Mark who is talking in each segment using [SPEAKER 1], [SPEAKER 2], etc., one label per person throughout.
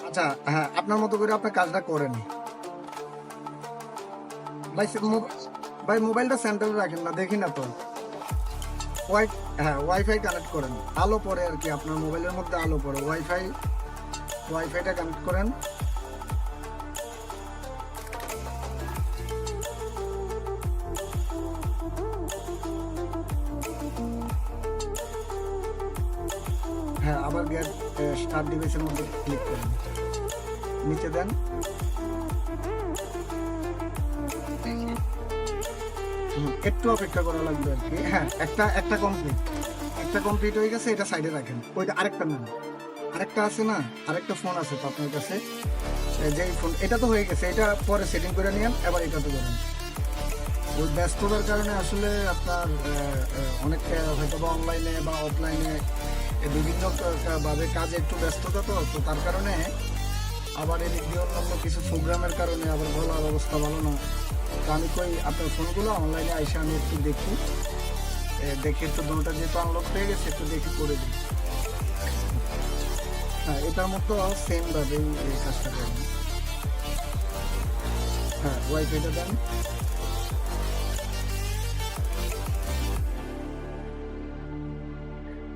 [SPEAKER 1] আচ্ছা, হ্যাঁ, আপনার মতো করে আপনার কাজটা করেন। ভাই ভাই মোবাইলটা সেন্টারে রাখেন না, দেখি না তো। ওয়াই হ্যাঁ, ওয়াইফাই কানেক্ট করেন। আলো পড়ে আর কি, আপনার মোবাইলের মধ্যে আলো পড়ে। ওয়াইফাইটা কানেক্ট করেন। হ্যাঁ, আবার গেট স্টার্ট ডিভাইসের মধ্যে ক্লিক করেন। নিচে দেন।
[SPEAKER 2] দেখি।
[SPEAKER 1] একটু অপেক্ষা করা লাগবে আর কি। হ্যাঁ, একটা কমপ্লিট। একটা কমপ্লিট হয়ে গেছে, এটা সাইডে রাখেন। ওইটা আরেকটা নেন। আরেকটা আছে না? আরেকটা ফোন আছে তো আপনার কাছে? যেই ফোন, এটা তো হয়ে গেছে, এটা পরে সেটিং করে নিয়েন, এবার এটা তো করেন। ওই ব্যস্ততার কারণে আসলে আপনার অনেকটা হয়তো বা অনলাইনে বা অফলাইনে বিভিন্ন ভাবে কাজে একটু ব্যস্ততা, তো তার কারণে আবার এদিক দিয়ে অন্যান্য কিছু প্রোগ্রামের কারণে আবার গলার অবস্থা ভালো না। তো আমি কই আপনার ফোনগুলো অনলাইনে আইসা আমি একটু দেখি, দেখে একটু দুটোটা যেহেতু আনলক হয়ে গেছে একটু দেখি করে দিই। হ্যাঁ, এটার মতো সেম ভাবে এই কাজটা করেন। হ্যাঁ, ওয়াইফাইটা দেন।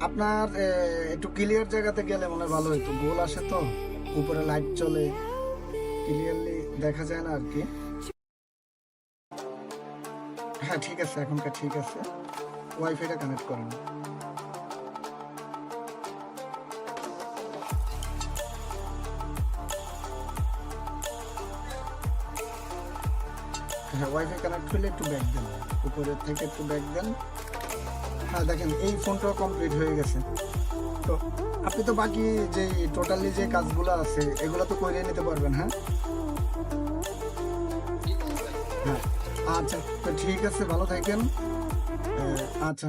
[SPEAKER 1] আপনার একটু ক্লিয়ার জায়গাতে গেলে মনে হয় ভালো হতো, গোল আসে তো, উপরে লাইট চলে, ক্লিয়ারলি দেখা যায় না আর কি। হ্যাঁ, ঠিক আছে, এখনকার ঠিক আছে। ওয়াইফাইটা কানেক্ট করেন। হ্যাঁ, ওয়াইফাই কানেক্ট হলে একটু ব্যাক দেন, উপরের থেকে একটু ব্যাক দেন। হ্যাঁ, দেখেন এই ফোনটাও কমপ্লিট হয়ে গেছে। তো আপনি তো বাকি যে টোটালি যে কাজগুলো আছে এগুলো তো করে নিতে পারবেন। হ্যাঁ,
[SPEAKER 2] ঠিক আছে ভাই।
[SPEAKER 1] হ্যাঁ, আচ্ছা, তো ঠিক আছে, ভালো থাকেন। আচ্ছা।